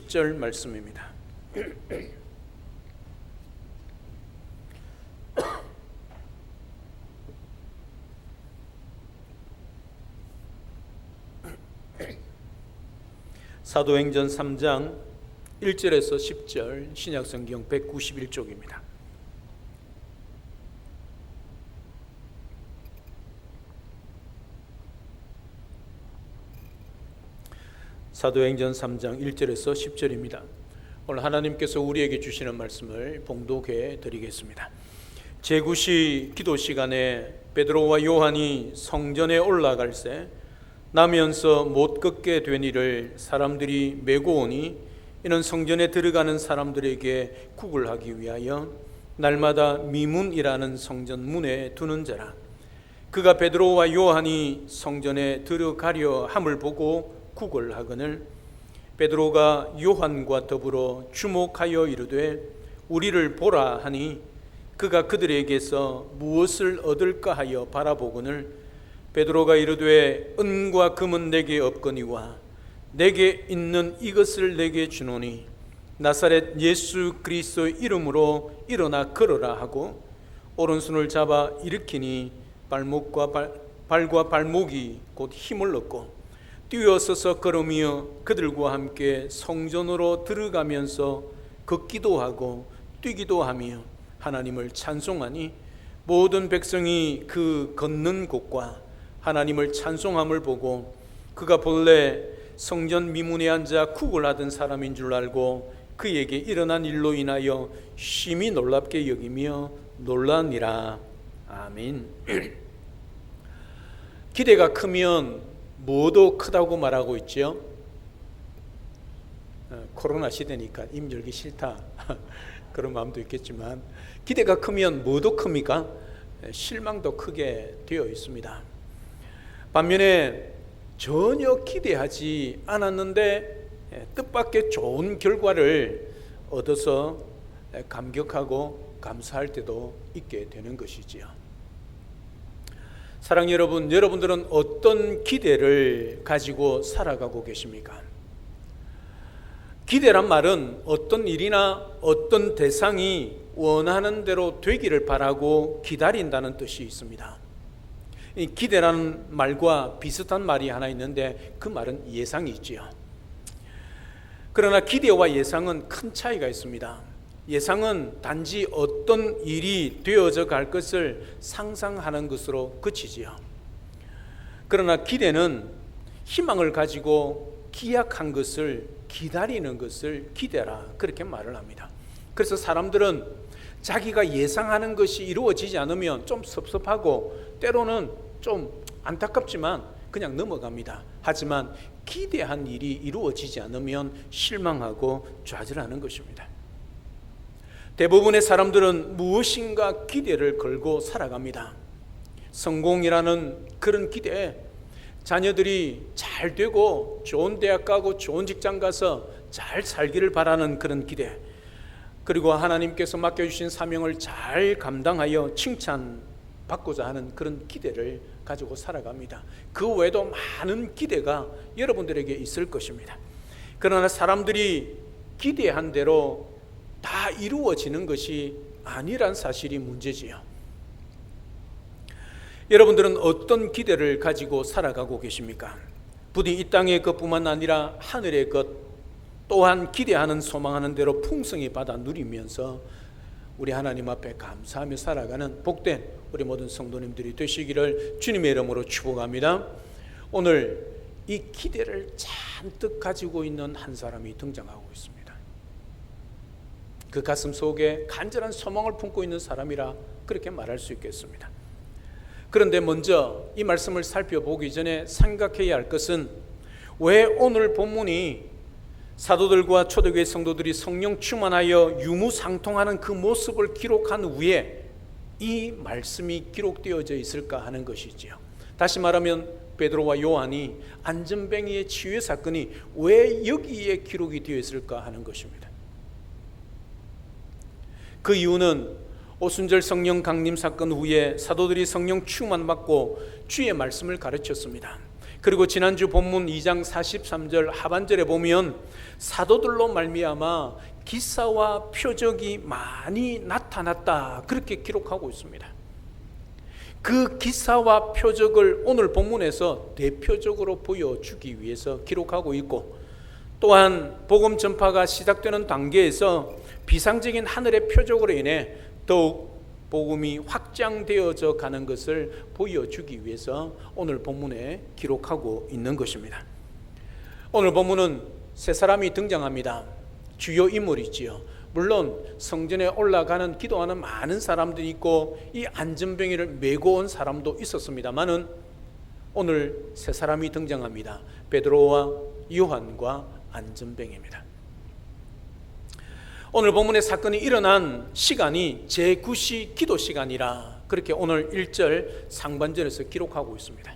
10절 말씀입니다. 사도행전 3장 1절에서 10절 신약성경 191쪽입니다. 사도행전 3장 1절에서 10절입니다. 오늘 하나님께서 우리에게 주시는 말씀을 봉독해 드리겠습니다. 제9시 기도 시간에 베드로와 요한이 성전에 올라갈새 나면서 못 걷게 된 이를 사람들이 메고 오니 이는 성전에 들어가는 사람들에게 국을 하기 위하여 날마다 미문이라는 성전 문에 두는 자라. 그가 베드로와 요한이 성전에 들어가려 함을 보고 국을 하거늘 베드로가 요한과 더불어 주목하여 이르되 우리를 보라 하니 그가 그들에게서 무엇을 얻을까 하여 바라보거늘 베드로가 이르되 은과 금은 내게 없거니와 내게 있는 이것을 내게 주노니 나사렛 예수 그리스도의 이름으로 일어나 걸어라 하고 오른손을 잡아 일으키니 발과 발목이 곧 힘을 얻고 뛰어서서 걸으며 그들과 함께 성전으로 들어가면서 걷기도 하고 뛰기도 하며 하나님을 찬송하니 모든 백성이 그 걷는 곳과 하나님을 찬송함을 보고 그가 본래 성전 미문에 앉아 국을 하던 사람인 줄 알고 그에게 일어난 일로 인하여 심히 놀랍게 여기며 놀라니라. 아멘. 기대가 크면 뭐도 크다고 말하고 있죠. 코로나 시대니까 입 열기 싫다 그런 마음도 있겠지만 기대가 크면 뭐도 큽니까? 실망도 크게 되어 있습니다. 반면에 전혀 기대하지 않았는데 뜻밖의 좋은 결과를 얻어서 감격하고 감사할 때도 있게 되는 것이지요. 사랑하는 여러분, 여러분들은 어떤 기대를 가지고 살아가고 계십니까? 기대란 말은 어떤 일이나 어떤 대상이 원하는 대로 되기를 바라고 기다린다는 뜻이 있습니다. 이 기대라는 말과 비슷한 말이 하나 있는데 그 말은 예상이 있지요. 그러나 기대와 예상은 큰 차이가 있습니다. 예상은 단지 어떤 일이 되어져 갈 것을 상상하는 것으로 그치지요. 그러나 기대는 희망을 가지고 기약한 것을 기다리는 것을 기대라 그렇게 말을 합니다. 그래서 사람들은 자기가 예상하는 것이 이루어지지 않으면 좀 섭섭하고 때로는 좀 안타깝지만 그냥 넘어갑니다. 하지만 기대한 일이 이루어지지 않으면 실망하고 좌절하는 것입니다. 대부분의 사람들은 무엇인가 기대를 걸고 살아갑니다. 성공이라는 그런 기대에 자녀들이 잘 되고 좋은 대학 가고 좋은 직장 가서 잘 살기를 바라는 그런 기대, 그리고 하나님께서 맡겨주신 사명을 잘 감당하여 칭찬받고자 하는 그런 기대를 가지고 살아갑니다. 그 외에도 많은 기대가 여러분들에게 있을 것입니다. 그러나 사람들이 기대한 대로 다 이루어지는 것이 아니란 사실이 문제지요. 여러분들은 어떤 기대를 가지고 살아가고 계십니까? 부디 이 땅의 것뿐만 아니라 하늘의 것 또한 기대하는 소망하는 대로 풍성히 받아 누리면서 우리 하나님 앞에 감사하며 살아가는 복된 우리 모든 성도님들이 되시기를 주님의 이름으로 축복합니다. 오늘 이 기대를 잔뜩 가지고 있는 한 사람이 등장하고 있습니다. 그 가슴 속에 간절한 소망을 품고 있는 사람이라 그렇게 말할 수 있겠습니다. 그런데 먼저 이 말씀을 살펴보기 전에 생각해야 할 것은 왜 오늘 본문이 사도들과 초대교회 성도들이 성령 충만하여 유무상통하는 그 모습을 기록한 후에 이 말씀이 기록되어져 있을까 하는 것이지요. 다시 말하면 베드로와 요한이 안전뱅이의 치유 사건이 왜 여기에 기록이 되어 있을까 하는 것입니다. 그 이유는 오순절 성령 강림 사건 후에 사도들이 성령 충만 받고 주의 말씀을 가르쳤습니다. 그리고 지난주 본문 2장 43절 하반절에 보면 사도들로 말미암아 기사와 표적이 많이 나타났다, 그렇게 기록하고 있습니다. 그 기사와 표적을 오늘 본문에서 대표적으로 보여주기 위해서 기록하고 있고, 또한 복음 전파가 시작되는 단계에서 비상적인 하늘의 표적으로 인해 더욱 복음이 확장되어져 가는 것을 보여주기 위해서 오늘 본문에 기록하고 있는 것입니다. 오늘 본문은 세 사람이 등장합니다. 주요 인물이지요. 물론 성전에 올라가는 기도하는 많은 사람들이 있고 이 안전병이를 메고 온 사람도 있었습니다만은 오늘 세 사람이 등장합니다. 베드로와 요한과 안전병입니다. 오늘 본문의 사건이 일어난 시간이 제9시 기도 시간이라 그렇게 오늘 1절 상반절에서 기록하고 있습니다.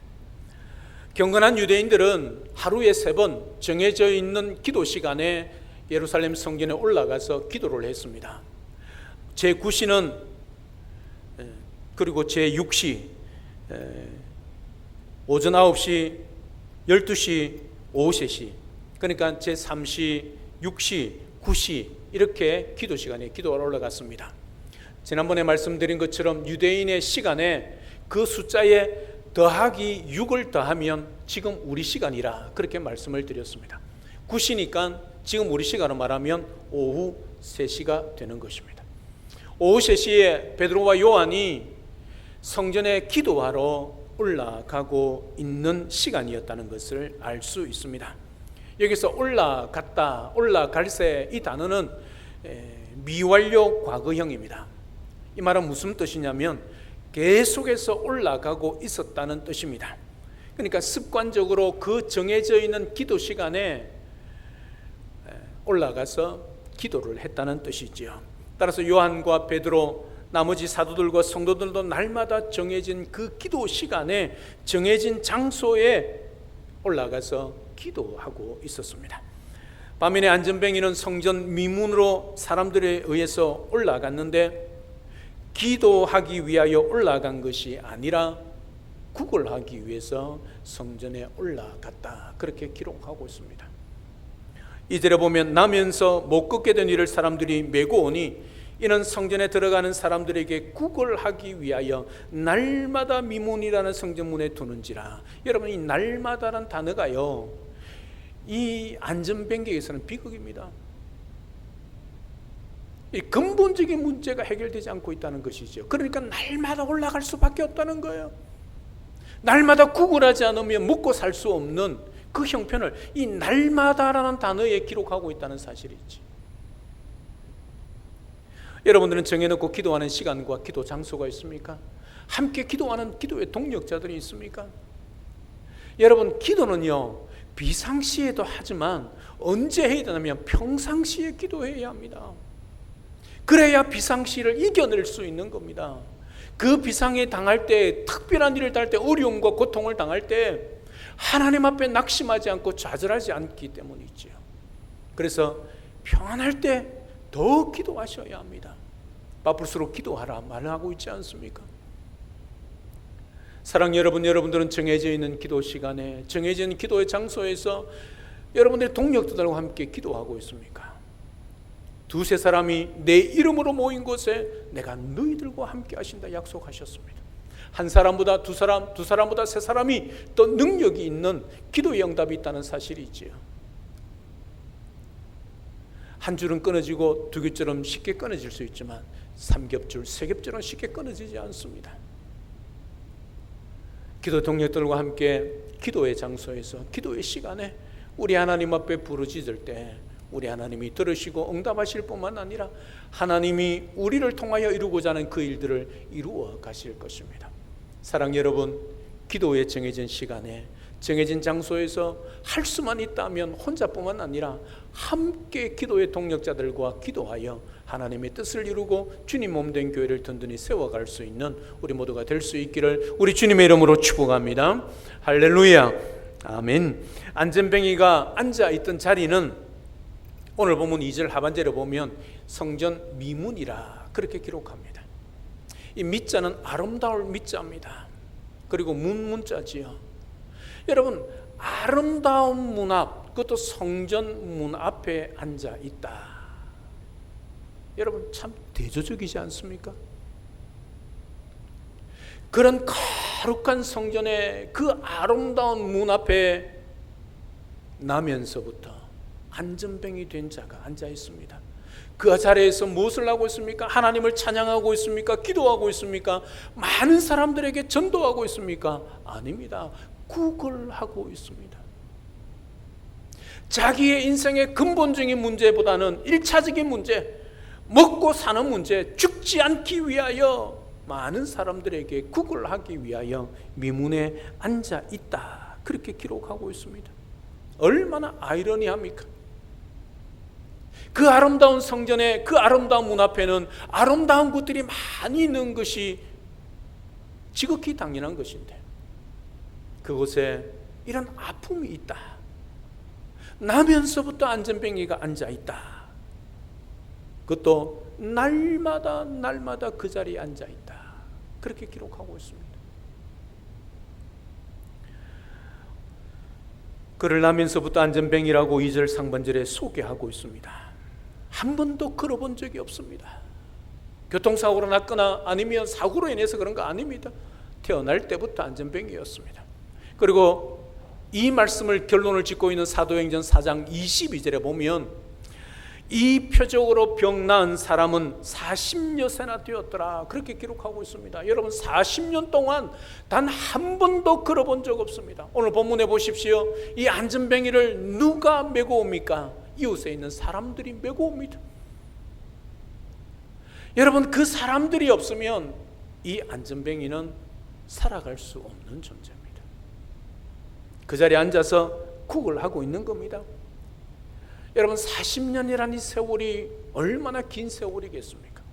경건한 유대인들은 하루에 3번 정해져 있는 기도 시간에 예루살렘 성전에 올라가서 기도를 했습니다. 제9시는 그리고 제6시 오전 9시, 12시, 오후 3시, 그러니까 제3시, 6시, 9시 이렇게 기도 시간에 기도하러 올라갔습니다. 지난번에 말씀드린 것처럼 유대인의 시간에 그 숫자에 더하기 6을 더하면 지금 우리 시간이라 그렇게 말씀을 드렸습니다. 9시니까 지금 우리 시간으로 말하면 오후 3시가 되는 것입니다. 오후 3시에 베드로와 요한이 성전에 기도하러 올라가고 있는 시간이었다는 것을 알 수 있습니다. 여기서 올라갔다, 올라갈새 이 단어는 미완료 과거형입니다. 이 말은 무슨 뜻이냐면 계속해서 올라가고 있었다는 뜻입니다. 그러니까 습관적으로 그 정해져 있는 기도 시간에 올라가서 기도를 했다는 뜻이지요. 따라서 요한과 베드로, 나머지 사도들과 성도들도 날마다 정해진 그 기도 시간에 정해진 장소에 올라가서 기도하고 있었습니다. 반면에 안전뱅이는 성전 미문으로 사람들에 의해서 올라갔는데 기도하기 위하여 올라간 것이 아니라 구걸하기 위해서 성전에 올라갔다, 그렇게 기록하고 있습니다. 이절에 보면 나면서 못 걷게 된 이를 사람들이 메고 오니 이는 성전에 들어가는 사람들에게 구걸하기 위하여 날마다 미문이라는 성전문에 두는지라. 여러분, 이 날마다라는 단어가요, 이 안전변경에서는 비극입니다. 이 근본적인 문제가 해결되지 않고 있다는 것이죠. 그러니까 날마다 올라갈 수밖에 없다는 거예요. 날마다 구걸하지 않으면 먹고 살 수 없는 그 형편을 이 날마다라는 단어에 기록하고 있다는 사실이지. 여러분들은 정해놓고 기도하는 시간과 기도 장소가 있습니까? 함께 기도하는 기도의 동력자들이 있습니까? 여러분, 기도는요 비상시에도 하지만 언제 해야 되냐면 평상시에 기도해야 합니다. 그래야 비상시를 이겨낼 수 있는 겁니다. 그 비상에 당할 때, 특별한 일을 당할 때, 어려움과 고통을 당할 때 하나님 앞에 낙심하지 않고 좌절하지 않기 때문이지요. 그래서 평안할 때 더 기도하셔야 합니다. 바쁠수록 기도하라 말하고 있지 않습니까? 사랑 여러분, 여러분들은 정해져 있는 기도 시간에, 정해져 있는 기도의 장소에서 여러분들의 동력들과 함께 기도하고 있습니까? 두세 사람이 내 이름으로 모인 곳에 내가 너희들과 함께 하신다 약속하셨습니다. 한 사람보다 두 사람, 두 사람보다 세 사람이 또 능력이 있는 기도의 응답이 있다는 사실이지요. 한 줄은 끊어지고 두 겹줄은 쉽게 끊어질 수 있지만 3겹줄, 3겹줄은 쉽게 끊어지지 않습니다. 기도 동력들과 함께 기도의 장소에서, 기도의 시간에 우리 하나님 앞에 부르짖을 때 우리 하나님이 들으시고 응답하실 뿐만 아니라 하나님이 우리를 통하여 이루고자 하는 그 일들을 이루어 가실 것입니다. 사랑 여러분, 기도에 정해진 시간에 정해진 장소에서 할 수만 있다면 혼자뿐만 아니라 함께 기도의 동력자들과 기도하여 하나님의 뜻을 이루고 주님 몸된 교회를 든든히 세워갈 수 있는 우리 모두가 될 수 있기를 우리 주님의 이름으로 축복합니다. 할렐루야, 아멘. 안전뱅이가 앉아있던 자리는 오늘 본문 2절 하반절에 보면 성전 미문이라 그렇게 기록합니다. 이 미자는 아름다울 미자입니다. 그리고 문자지요. 여러분, 아름다운 문 앞, 그것도 성전 문 앞에 앉아 있다. 여러분, 참 대조적이지 않습니까? 그런 거룩한 성전의 그 아름다운 문 앞에 나면서부터 안전병이 된 자가 앉아 있습니다. 그 자리에서 무엇을 하고 있습니까? 하나님을 찬양하고 있습니까? 기도하고 있습니까? 많은 사람들에게 전도하고 있습니까? 아닙니다. 구걸하고 있습니다. 자기의 인생의 근본적인 문제보다는 1차적인 문제, 먹고 사는 문제, 죽지 않기 위하여 많은 사람들에게 구걸하기 위하여 미문에 앉아 있다. 그렇게 기록하고 있습니다. 얼마나 아이러니합니까? 그 아름다운 성전의 그 아름다운 문 앞에는 아름다운 것들이 많이 있는 것이 지극히 당연한 것인데, 그곳에 이런 아픔이 있다. 나면서부터 안전병이가 앉아 있다. 그것도 날마다 그 자리에 앉아 있다. 그렇게 기록하고 있습니다. 그를 나면서부터 안전병이라고 2절 상반절에 소개하고 있습니다. 한 번도 걸어본 적이 없습니다. 교통사고로 났거나 아니면 사고로 인해서 그런 거 아닙니다. 태어날 때부터 안전병이었습니다. 그리고 이 말씀을 결론을 짓고 있는 사도행전 4장 22절에 보면 이 표적으로 병 나은 사람은 40여세나 되었더라. 그렇게 기록하고 있습니다. 여러분, 40년 동안 단 한 번도 걸어본 적 없습니다. 오늘 본문에 보십시오. 이 안전병이를 누가 메고 옵니까? 이웃에 있는 사람들이 메고 옵니다. 여러분, 그 사람들이 없으면 이 안전병이는 살아갈 수 없는 존재입니다. 그 자리에 앉아서 구걸하고 있는 겁니다. 여러분, 40년이라는 이 세월이 얼마나 긴 세월이겠습니까?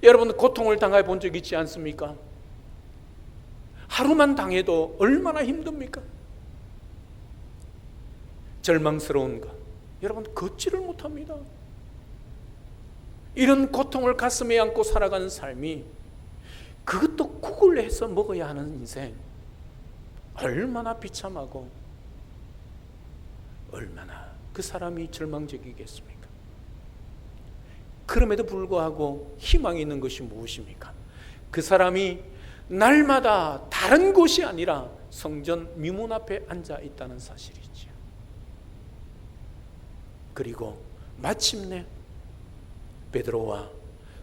여러분, 고통을 당해 본 적 있지 않습니까? 하루만 당해도 얼마나 힘듭니까? 절망스러운 것, 여러분, 걷지를 못합니다. 이런 고통을 가슴에 안고 살아가는 삶이, 그것도 구걸해서 먹어야 하는 인생, 얼마나 비참하고 얼마나 그 사람이 절망적이겠습니까? 그럼에도 불구하고 희망이 있는 것이 무엇입니까? 그 사람이 날마다 다른 곳이 아니라 성전 미문 앞에 앉아 있다는 사실이죠. 그리고 마침내 베드로와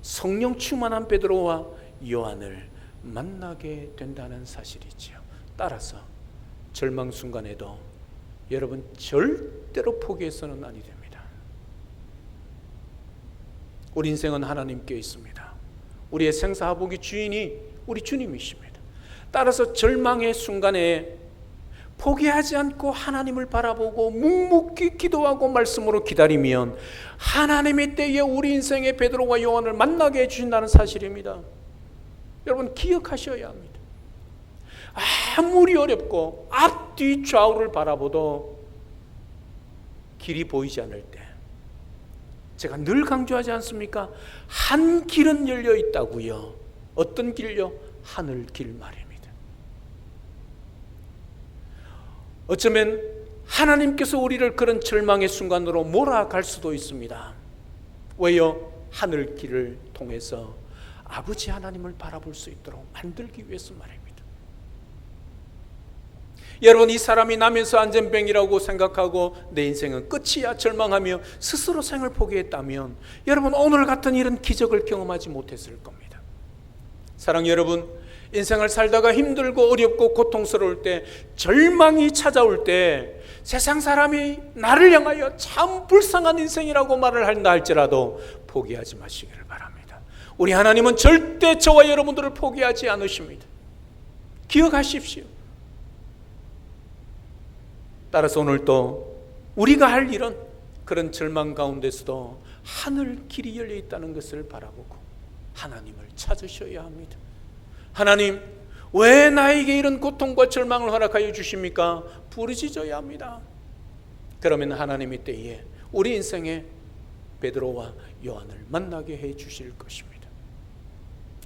성령 충만한 베드로와 요한을 만나게 된다는 사실이지요. 따라서 절망 순간에도 여러분, 절대로 포기해서는 아니 됩니다. 우리 인생은 하나님께 있습니다. 우리의 생사화복의 주인이 우리 주님이십니다. 따라서 절망의 순간에 포기하지 않고 하나님을 바라보고 묵묵히 기도하고 말씀으로 기다리면 하나님의 때에 우리 인생의 베드로와 요한을 만나게 해주신다는 사실입니다. 여러분, 기억하셔야 합니다. 아무리 어렵고 앞뒤 좌우를 바라보도 길이 보이지 않을 때, 제가 늘 강조하지 않습니까? 한 길은 열려 있다고요. 어떤 길요? 하늘 길 말입니다. 어쩌면 하나님께서 우리를 그런 절망의 순간으로 몰아갈 수도 있습니다. 왜요? 하늘 길을 통해서 아버지 하나님을 바라볼 수 있도록 만들기 위해서 말입니다. 여러분, 이 사람이 나면서 안전병이라고 생각하고 내 인생은 끝이야 절망하며 스스로 생을 포기했다면, 여러분, 오늘 같은 이런 기적을 경험하지 못했을 겁니다. 사랑 여러분, 인생을 살다가 힘들고 어렵고 고통스러울 때, 절망이 찾아올 때, 세상 사람이 나를 향하여 참 불쌍한 인생이라고 말을 한다 할지라도 포기하지 마시기를 바랍니다. 우리 하나님은 절대 저와 여러분들을 포기하지 않으십니다. 기억하십시오. 따라서 오늘 또 우리가 할 일은 그런 절망 가운데서도 하늘 길이 열려 있다는 것을 바라보고 하나님을 찾으셔야 합니다. 하나님, 왜 나에게 이런 고통과 절망을 허락하여 주십니까? 부르짖어야 합니다. 그러면 하나님의 때에 우리 인생에 베드로와 요한을 만나게 해 주실 것입니다.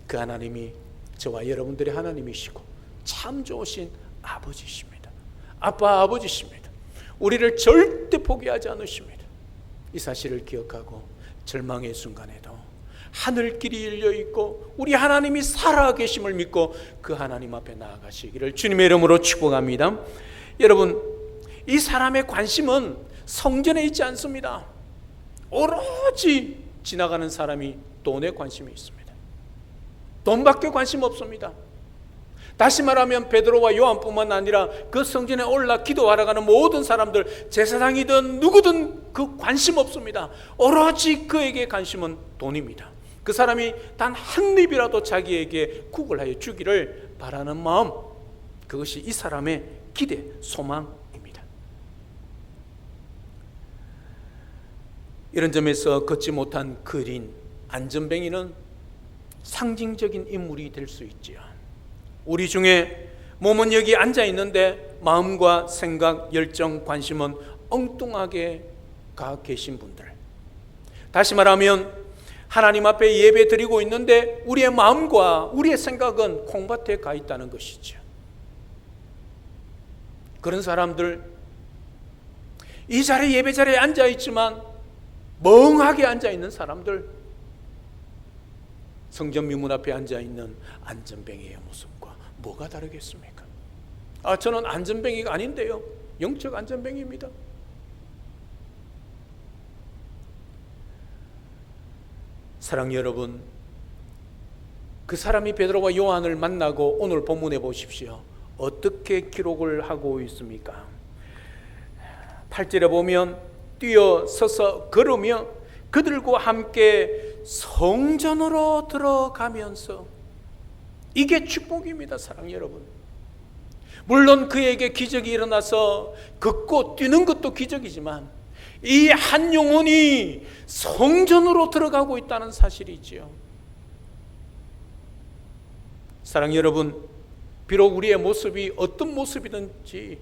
그 하나님이 저와 여러분들의 하나님이시고 참 좋으신 아버지십니다. 아빠, 아버지십니다. 우리를 절대 포기하지 않으십니다. 이 사실을 기억하고 절망의 순간에도 하늘길이 열려있고 우리 하나님이 살아계심을 믿고 그 하나님 앞에 나아가시기를 주님의 이름으로 축복합니다. 여러분, 이 사람의 관심은 성전에 있지 않습니다. 오로지 지나가는 사람이 돈에 관심이 있습니다. 돈밖에 관심 없습니다. 다시 말하면 베드로와 요한뿐만 아니라 그 성전에 올라 기도하러 가는 모든 사람들, 제사장이든 누구든 그 관심 없습니다. 오로지 그에게 관심은 돈입니다. 그 사람이 단 한 입이라도 자기에게 구걸하여 주기를 바라는 마음, 그것이 이 사람의 기대, 소망입니다. 이런 점에서 걷지 못한 거린 안전뱅이는 상징적인 인물이 될 수 있지요. 우리 중에 몸은 여기 앉아 있는데 마음과 생각, 열정, 관심은 엉뚱하게 가 계신 분들, 다시 말하면 하나님 앞에 예배 드리고 있는데 우리의 마음과 우리의 생각은 콩밭에 가 있다는 것이죠. 그런 사람들, 이 자리에, 예배 자리에 앉아 있지만 멍하게 앉아 있는 사람들, 성전 미문 앞에 앉아 있는 안전뱅이의 모습과 뭐가 다르겠습니까? 저는 안전뱅이가 아닌데요, 영적 안전뱅이입니다. 사랑하는 여러분, 그 사람이 베드로와 요한을 만나고 오늘 본문에 보십시오. 어떻게 기록을 하고 있습니까? 8절에 보면 뛰어서서 걸으며 그들과 함께 성전으로 들어가면서, 이게 축복입니다. 사랑하는 여러분, 물론 그에게 기적이 일어나서 걷고 뛰는 것도 기적이지만 이 한 영혼이 성전으로 들어가고 있다는 사실이지요. 사랑하는 여러분, 비록 우리의 모습이 어떤 모습이든지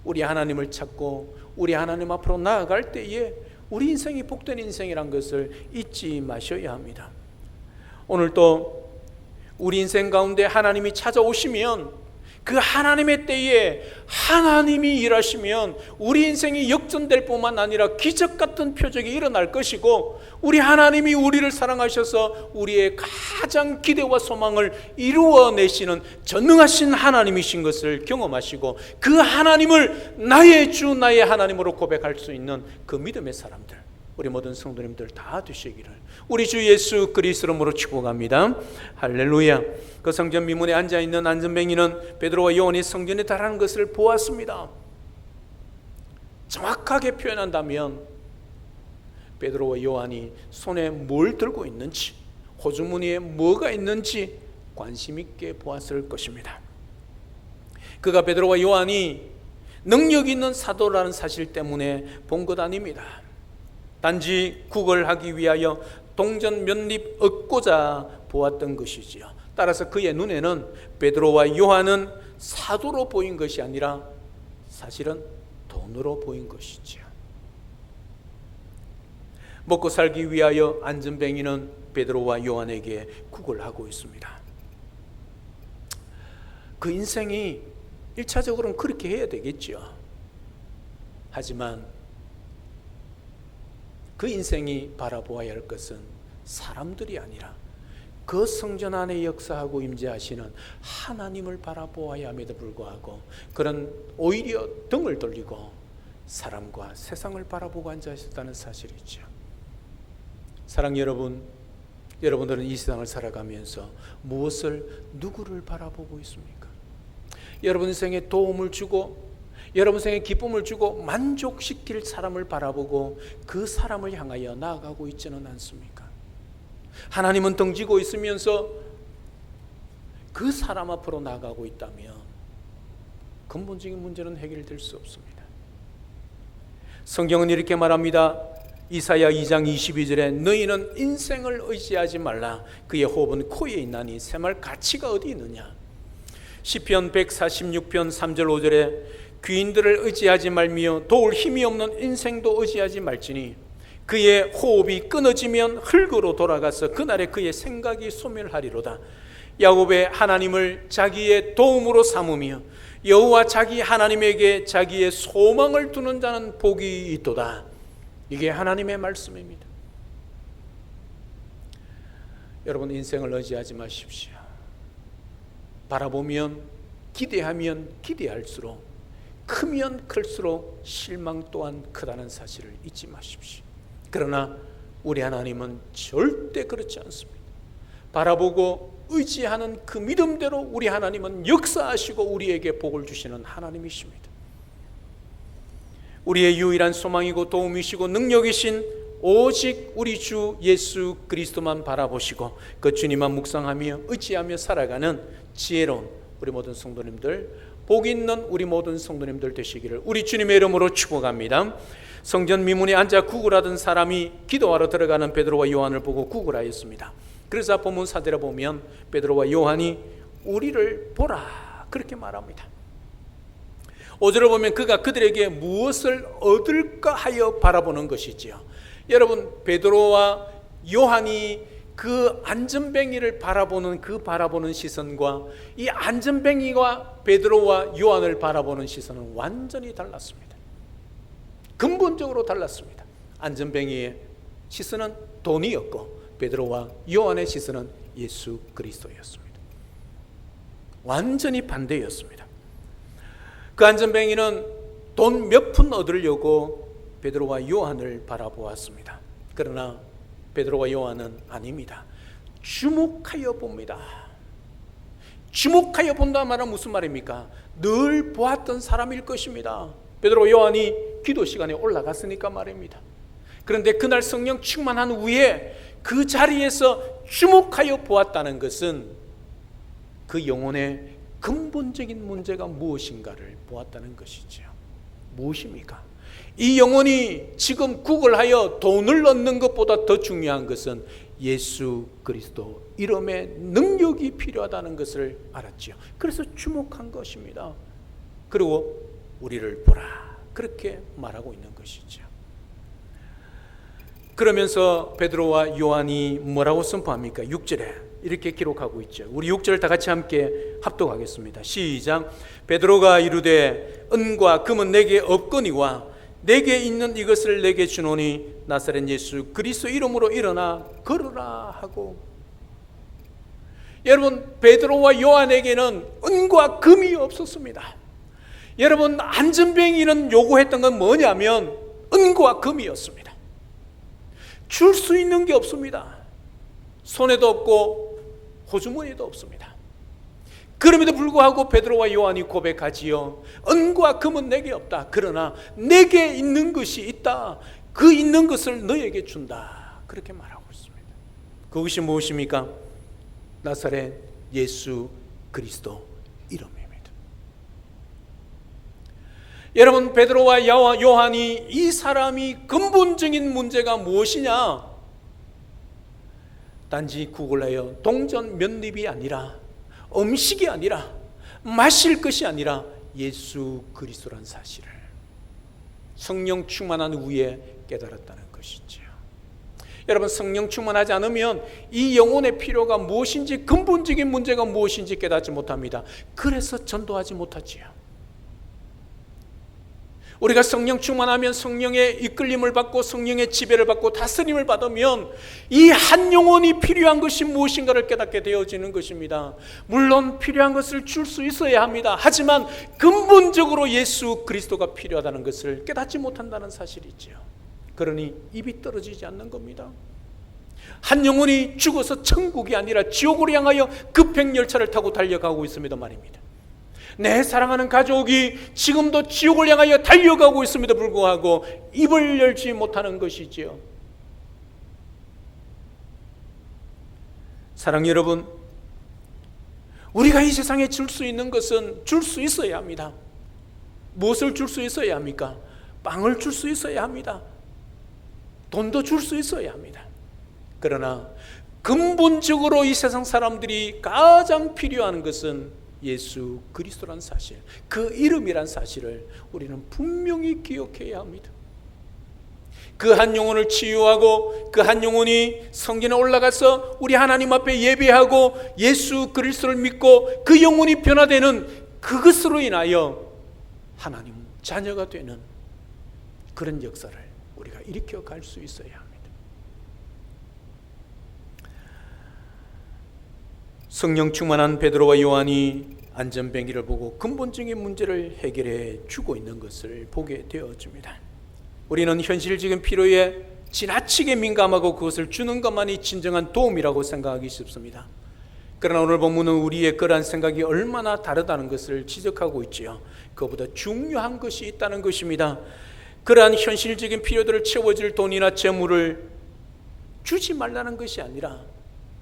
우리 하나님을 찾고 우리 하나님 앞으로 나아갈 때에 우리 인생이 복된 인생이란 것을 잊지 마셔야 합니다. 오늘 또 우리 인생 가운데 하나님이 찾아오시면 그 하나님의 때에 하나님이 일하시면 우리 인생이 역전될 뿐만 아니라 기적 같은 표적이 일어날 것이고, 우리 하나님이 우리를 사랑하셔서 우리의 가장 기대와 소망을 이루어내시는 전능하신 하나님이신 것을 경험하시고, 그 하나님을 나의 주, 나의 하나님으로 고백할 수 있는 그 믿음의 사람들, 우리 모든 성도님들 다 되시기를 우리 주 예수 그리스도 이름으로 축복합니다. 할렐루야. 그 성전 미문에 앉아있는 안전뱅이는 베드로와 요한이 성전에 달하는 것을 보았습니다. 정확하게 표현한다면 베드로와 요한이 손에 뭘 들고 있는지, 호주머니에 뭐가 있는지 관심 있게 보았을 것입니다. 그가 베드로와 요한이 능력 있는 사도라는 사실 때문에 본 것 아닙니다. 단지 구걸하기 위하여 동전 몇 입 얻고자 보았던 것이지요. 따라서 그의 눈에는 베드로와 요한은 사도로 보인 것이 아니라 사실은 돈으로 보인 것이지요. 먹고 살기 위하여 안전뱅이는 베드로와 요한에게 구걸하고 있습니다. 그 인생이 1차적으로는 그렇게 해야 되겠죠. 하지만 그 인생이 바라보아야 할 것은 사람들이 아니라 그 성전 안에 역사하고 임재하시는 하나님을 바라보아야 함에도 불구하고 그런 오히려 등을 돌리고 사람과 세상을 바라보고 앉아 있었다는 사실이죠. 사랑하는 여러분, 여러분들은 이 세상을 살아가면서 무엇을, 누구를 바라보고 있습니까? 여러분 인생에 도움을 주고 여러분 생에 기쁨을 주고 만족시킬 사람을 바라보고 그 사람을 향하여 나아가고 있지는 않습니까? 하나님은 등지고 있으면서 그 사람 앞으로 나아가고 있다면 근본적인 문제는 해결될 수 없습니다. 성경은 이렇게 말합니다. 이사야 2장 22절에 너희는 인생을 의지하지 말라. 그의 호흡은 코에 있나니 샘할 가치가 어디 있느냐. 시편 146편 3절 5절에 귀인들을 의지하지 말며 도울 힘이 없는 인생도 의지하지 말지니 그의 호흡이 끊어지면 흙으로 돌아가서 그날에 그의 생각이 소멸하리로다. 야곱의 하나님을 자기의 도움으로 삼으며 여호와 자기 하나님에게 자기의 소망을 두는 자는 복이 있도다. 이게 하나님의 말씀입니다. 여러분, 인생을 의지하지 마십시오. 바라보면, 기대하면 기대할수록, 크면 클수록 실망 또한 크다는 사실을 잊지 마십시오. 그러나 우리 하나님은 절대 그렇지 않습니다. 바라보고 의지하는 그 믿음대로 우리 하나님은 역사하시고 우리에게 복을 주시는 하나님이십니다. 우리의 유일한 소망이고 도움이시고 능력이신 오직 우리 주 예수 그리스도만 바라보시고 그 주님만 묵상하며 의지하며 살아가는 지혜로운 우리 모든 성도님들, 복 있는 우리 모든 성도님들 되시기를 우리 주님의 이름으로 축복합니다. 성전 미문에 앉아 구걸하던 사람이 기도하러 들어가는 베드로와 요한을 보고 구걸하였습니다. 그래서 본문 사절에 보면 베드로와 요한이 우리를 보라 그렇게 말합니다. 5절을 보면 그가 그들에게 무엇을 얻을까 하여 바라보는 것이지요. 여러분, 베드로와 요한이 그 안전뱅이를 바라보는 그 바라보는 시선과 이 안전뱅이와 베드로와 요한을 바라보는 시선은 완전히 달랐습니다. 근본적으로 달랐습니다. 안전뱅이의 시선은 돈이었고 베드로와 요한의 시선은 예수 그리스도였습니다. 완전히 반대였습니다. 그 안전뱅이는 돈 몇 푼 얻으려고 베드로와 요한을 바라보았습니다. 그러나 베드로와 요한은 아닙니다. 주목하여 봅니다. 주목하여 본다 말은 무슨 말입니까? 늘 보았던 사람일 것입니다. 베드로와 요한이 기도 시간에 올라갔으니까 말입니다. 그런데 그날 성령 충만한 후에 그 자리에서 주목하여 보았다는 것은 그 영혼의 근본적인 문제가 무엇인가를 보았다는 것이죠. 무엇입니까? 이 영혼이 지금 구걸하여 돈을 얻는 것보다 더 중요한 것은 예수 그리스도 이름의 능력이 필요하다는 것을 알았죠. 그래서 주목한 것입니다. 그리고 우리를 보라 그렇게 말하고 있는 것이죠. 그러면서 베드로와 요한이 뭐라고 선포합니까? 6절에 이렇게 기록하고 있죠. 우리 6절 다 같이 함께 합독하겠습니다. 시작. 베드로가 이르되 은과 금은 내게 없거니와 내게 있는 이것을 내게 주노니 나사렛 예수 그리스도 이름으로 일어나 걸으라 하고. 여러분, 베드로와 요한에게는 은과 금이 없었습니다. 여러분, 안전뱅이는 요구했던 건 뭐냐면 은과 금이었습니다. 줄 수 있는 게 없습니다. 손에도 없고 호주머니에도 없습니다. 그럼에도 불구하고 베드로와 요한이 고백하지요. 은과 금은 내게 없다. 그러나 내게 있는 것이 있다. 그 있는 것을 너에게 준다. 그렇게 말하고 있습니다. 그것이 무엇입니까? 나사렛 예수 그리스도 이름입니다. 여러분, 베드로와 요한이 이 사람이 근본적인 문제가 무엇이냐? 단지 구걸하여 동전 몇 입이 아니라 음식이 아니라 마실 것이 아니라 예수 그리스도란 사실을 성령 충만한 후에 깨달았다는 것이죠. 여러분, 성령 충만하지 않으면 이 영혼의 필요가 무엇인지 근본적인 문제가 무엇인지 깨닫지 못합니다. 그래서 전도하지 못하지요. 우리가 성령 충만하면 성령의 이끌림을 받고 성령의 지배를 받고 다스림을 받으면 이 한 영혼이 필요한 것이 무엇인가를 깨닫게 되어지는 것입니다. 물론 필요한 것을 줄 수 있어야 합니다. 하지만 근본적으로 예수 그리스도가 필요하다는 것을 깨닫지 못한다는 사실이죠. 그러니 입이 떨어지지 않는 겁니다. 한 영혼이 죽어서 천국이 아니라 지옥으로 향하여 급행열차를 타고 달려가고 있습니다 말입니다. 내 사랑하는 가족이 지금도 지옥을 향하여 달려가고 있음에도 불구하고 입을 열지 못하는 것이지요. 사랑 여러분, 우리가 이 세상에 줄 수 있는 것은 줄 수 있어야 합니다. 무엇을 줄 수 있어야 합니까? 빵을 줄 수 있어야 합니다. 돈도 줄 수 있어야 합니다. 그러나 근본적으로 이 세상 사람들이 가장 필요한 것은 예수 그리스도란 사실, 그 이름이란 사실을 우리는 분명히 기억해야 합니다. 그 한 영혼을 치유하고 그 한 영혼이 성전에 올라가서 우리 하나님 앞에 예배하고 예수 그리스도를 믿고 그 영혼이 변화되는 그것으로 인하여 하나님 자녀가 되는 그런 역사를 우리가 일으켜 갈 수 있어야 합니다. 성령 충만한 베드로와 요한이 안전뱅이를 보고 근본적인 문제를 해결해 주고 있는 것을 보게 되어집니다. 우리는 현실적인 필요에 지나치게 민감하고 그것을 주는 것만이 진정한 도움이라고 생각하기 쉽습니다. 그러나 오늘 본문은 우리의 그러한 생각이 얼마나 다르다는 것을 지적하고 있지요. 그보다 중요한 것이 있다는 것입니다. 그러한 현실적인 필요들을 채워줄 돈이나 재물을 주지 말라는 것이 아니라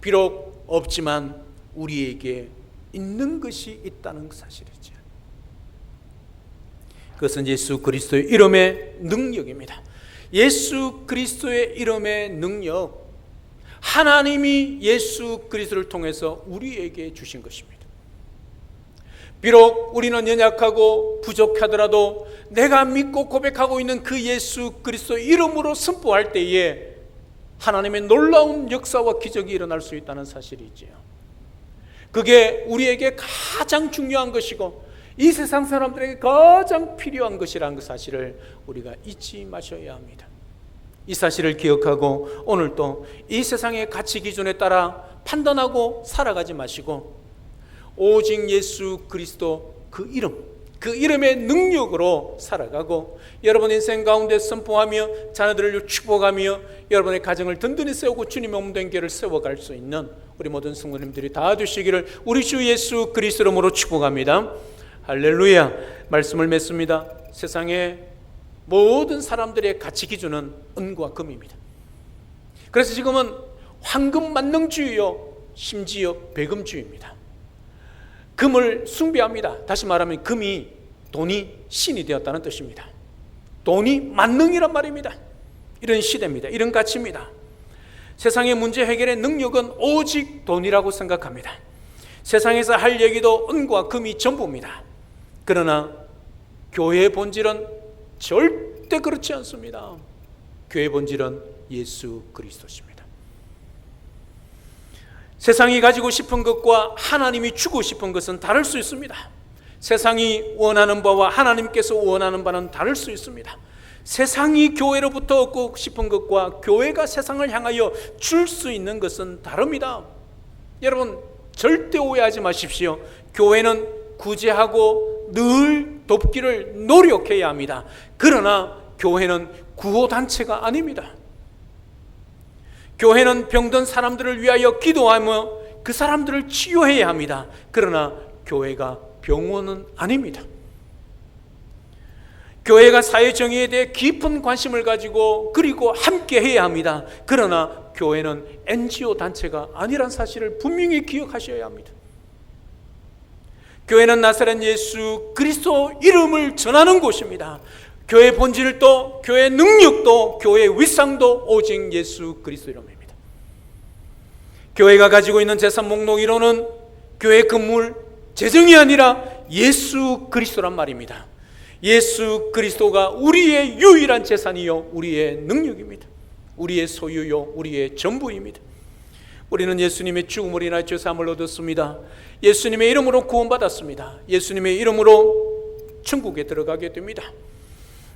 비록 없지만 우리에게 있는 것이 있다는 사실이죠. 그것은 예수 그리스도의 이름의 능력입니다. 예수 그리스도의 이름의 능력, 하나님이 예수 그리스도를 통해서 우리에게 주신 것입니다. 비록 우리는 연약하고 부족하더라도 내가 믿고 고백하고 있는 그 예수 그리스도의 이름으로 선포할 때에 하나님의 놀라운 역사와 기적이 일어날 수 있다는 사실이지요. 그게 우리에게 가장 중요한 것이고 이 세상 사람들에게 가장 필요한 것이라는 그 사실을 우리가 잊지 마셔야 합니다. 이 사실을 기억하고 오늘도 이 세상의 가치 기준에 따라 판단하고 살아가지 마시고 오직 예수 그리스도 그 이름의 능력으로 살아가고 여러분 인생 가운데 선포하며 자녀들을 축복하며 여러분의 가정을 든든히 세우고 주님의 몸된 길을 세워갈 수 있는 우리 모든 성도님들이 다 되시기를 우리 주 예수 그리스도 이름으로 축복합니다. 할렐루야. 말씀을 맺습니다. 세상의 모든 사람들의 가치 기준은 은과 금입니다. 그래서 지금은 황금 만능주의요, 심지어 배금주의입니다. 금을 숭배합니다. 다시 말하면 돈이 신이 되었다는 뜻입니다. 돈이 만능이란 말입니다. 이런 시대입니다. 이런 가치입니다. 세상의 문제 해결의 능력은 오직 돈이라고 생각합니다. 세상에서 할 얘기도 은과 금이 전부입니다. 그러나 교회의 본질은 절대 그렇지 않습니다. 교회의 본질은 예수 그리스도십니다. 세상이 가지고 싶은 것과 하나님이 주고 싶은 것은 다를 수 있습니다. 세상이 원하는 바와 하나님께서 원하는 바는 다를 수 있습니다. 세상이 교회로부터 얻고 싶은 것과 교회가 세상을 향하여 줄 수 있는 것은 다릅니다. 여러분 절대 오해하지 마십시오. 교회는 구제하고 늘 돕기를 노력해야 합니다. 그러나 교회는 구호단체가 아닙니다. 교회는 병든 사람들을 위하여 기도하며 그 사람들을 치유해야 합니다. 그러나 교회가 병원은 아닙니다. 교회가 사회정의에 대해 깊은 관심을 가지고 그리고 함께 해야 합니다. 그러나 교회는 NGO 단체가 아니란 사실을 분명히 기억하셔야 합니다. 교회는 나사렛 예수 그리스도 이름을 전하는 곳입니다. 교회의 본질도 교회의 능력도 교회의 위상도 오직 예수 그리스도 이름입니다. 교회가 가지고 있는 재산 목록 1호는 교회 건물 재정이 아니라 예수 그리스도란 말입니다. 예수 그리스도가 우리의 유일한 재산이요 우리의 능력입니다. 우리의 소유요 우리의 전부입니다. 우리는 예수님의 죽음을 인하여 죄사함을 얻었습니다. 예수님의 이름으로 구원받았습니다. 예수님의 이름으로 천국에 들어가게 됩니다.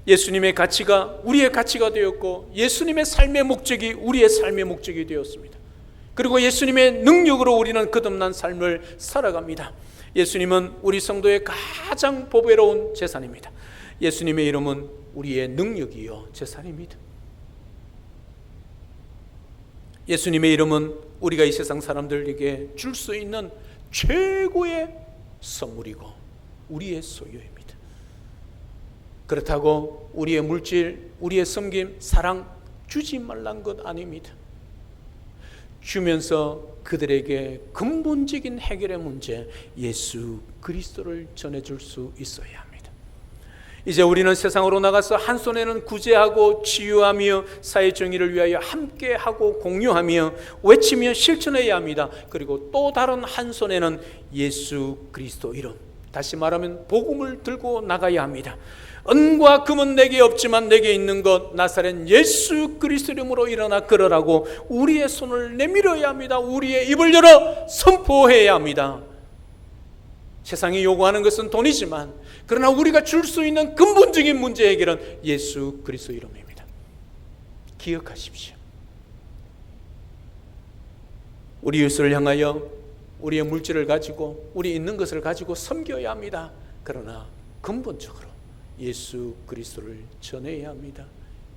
예수님의 가치가 우리의 가치가 되었고 예수님의 삶의 목적이 우리의 삶의 목적이 되었습니다. 그리고 예수님의 능력으로 우리는 거듭난 삶을 살아갑니다. 예수님은 우리 성도의 가장 보배로운 재산입니다. 예수님의 이름은 우리의 능력이요 재산입니다. 예수님의 이름은 우리가 이 세상 사람들에게 줄 수 있는 최고의 선물이고 우리의 소유입니다. 그렇다고 우리의 물질, 우리의 섬김, 사랑 주지 말란 것 아닙니다. 주면서 그들에게 근본적인 해결의 문제 예수 그리스도를 전해줄 수 있어야 합니다. 이제 우리는 세상으로 나가서 한 손에는 구제하고 치유하며 사회정의를 위하여 함께하고 공유하며 외치며 실천해야 합니다. 그리고 또 다른 한 손에는 예수 그리스도 이름, 다시 말하면 복음을 들고 나가야 합니다. 은과 금은 내게 없지만 내게 있는 것 나사렛 예수 그리스도 이름으로 일어나 걸으라고 우리의 손을 내밀어야 합니다. 우리의 입을 열어 선포해야 합니다. 세상이 요구하는 것은 돈이지만 그러나 우리가 줄 수 있는 근본적인 문제 해결은 예수 그리스도 이름입니다. 기억하십시오. 우리 이웃을 향하여 우리의 물질을 가지고 우리 있는 것을 가지고 섬겨야 합니다. 그러나 근본적으로 예수 그리스도를 전해야 합니다.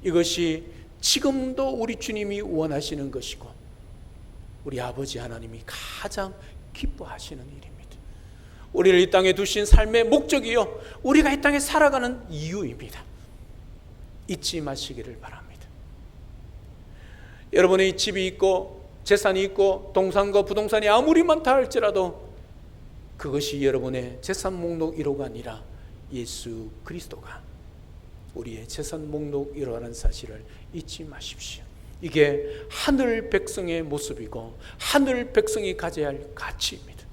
이것이 지금도 우리 주님이 원하시는 것이고 우리 아버지 하나님이 가장 기뻐하시는 일입니다. 우리를 이 땅에 두신 삶의 목적이요, 우리가 이 땅에 살아가는 이유입니다. 잊지 마시기를 바랍니다. 여러분의 집이 있고 재산이 있고 동산과 부동산이 아무리 많다 할지라도 그것이 여러분의 재산 목록 1호가 아니라 예수 그리스도가 우리의 재산 목록 1호라는 사실을 잊지 마십시오. 이게 하늘 백성의 모습이고 하늘 백성이 가져야 할 가치입니다.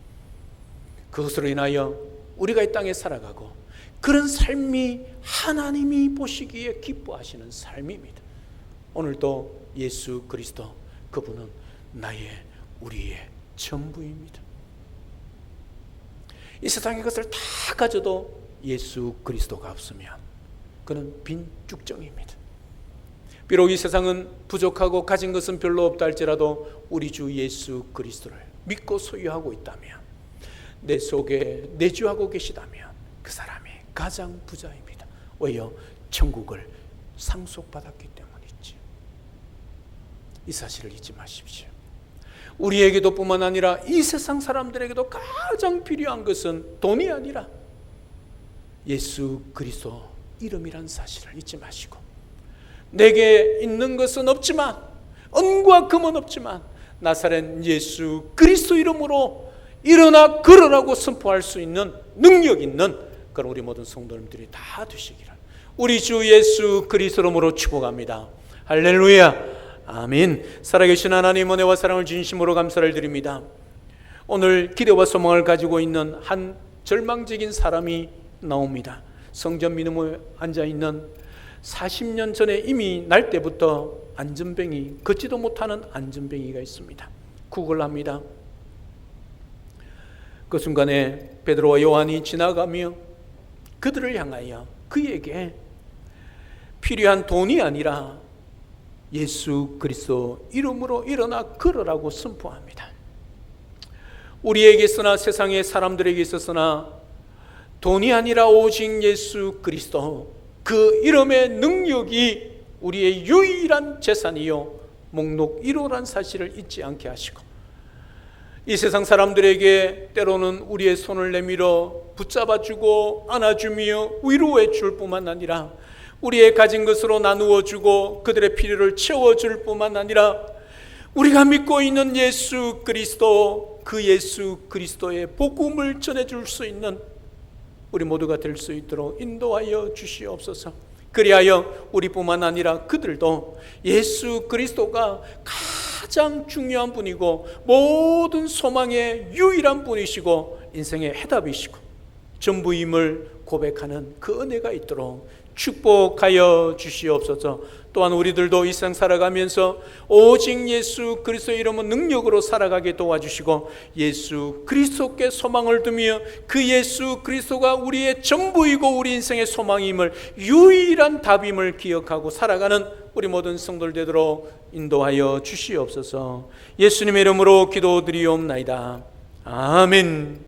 그것으로 인하여 우리가 이 땅에 살아가고 그런 삶이 하나님이 보시기에 기뻐하시는 삶입니다. 오늘도 예수 그리스도, 그분은 나의 우리의 전부입니다. 이 세상의 것을 다 가져도 예수 그리스도가 없으면 그는 빈 쭉정입니다. 비록 이 세상은 부족하고 가진 것은 별로 없다 할지라도 우리 주 예수 그리스도를 믿고 소유하고 있다면, 내 속에 내주하고 계시다면 그 사람이 가장 부자입니다. 왜요? 천국을 상속받았기 때문이지. 이 사실을 잊지 마십시오. 우리에게도 뿐만 아니라 이 세상 사람들에게도 가장 필요한 것은 돈이 아니라 예수 그리스도 이름이란 사실을 잊지 마시고, 내게 있는 것은 없지만, 은과 금은 없지만 나사렛 예수 그리스도 이름으로 일어나 걸으라고 선포할 수 있는 능력 있는 그런 우리 모든 성도님들이 다 되시기를 우리 주 예수 그리스도 이름으로 축복합니다. 할렐루야, 아멘. 살아계신 하나님, 은혜와 사랑을 진심으로 감사를 드립니다. 오늘 기대와 소망을 가지고 있는 한 절망적인 사람이 나옵니다. 성전 민음에 앉아있는 40년 전에 이미 날 때부터 안전뱅이, 걷지도 못하는 안전뱅이가 있습니다. 구걸을 합니다. 그 순간에 베드로와 요한이 지나가며 그들을 향하여 그에게 필요한 돈이 아니라 예수 그리스도 이름으로 일어나 걸으라고 선포합니다. 우리에게 있으나 세상의 사람들에게 있어서나 돈이 아니라 오직 예수 그리스도, 그 이름의 능력이 우리의 유일한 재산이요 목록 1호란 사실을 잊지 않게 하시고, 이 세상 사람들에게 때로는 우리의 손을 내밀어 붙잡아주고 안아주며 위로해 줄 뿐만 아니라 우리의 가진 것으로 나누어 주고 그들의 필요를 채워줄 뿐만 아니라 우리가 믿고 있는 예수 그리스도, 그 예수 그리스도의 복음을 전해줄 수 있는 우리 모두가 될 수 있도록 인도하여 주시옵소서. 그리하여 우리뿐만 아니라 그들도 예수 그리스도가 가장 중요한 분이고 모든 소망의 유일한 분이시고 인생의 해답이시고 전부임을 고백하는 그 은혜가 있도록 축복하여 주시옵소서. 또한 우리들도 이 세상 살아가면서 오직 예수 그리스도의 이름은 능력으로 살아가게 도와주시고 예수 그리스도께 소망을 두며 그 예수 그리스도가 우리의 전부이고 우리 인생의 소망임을, 유일한 답임을 기억하고 살아가는 우리 모든 성도들 되도록 인도하여 주시옵소서. 예수님의 이름으로 기도드리옵나이다. 아멘.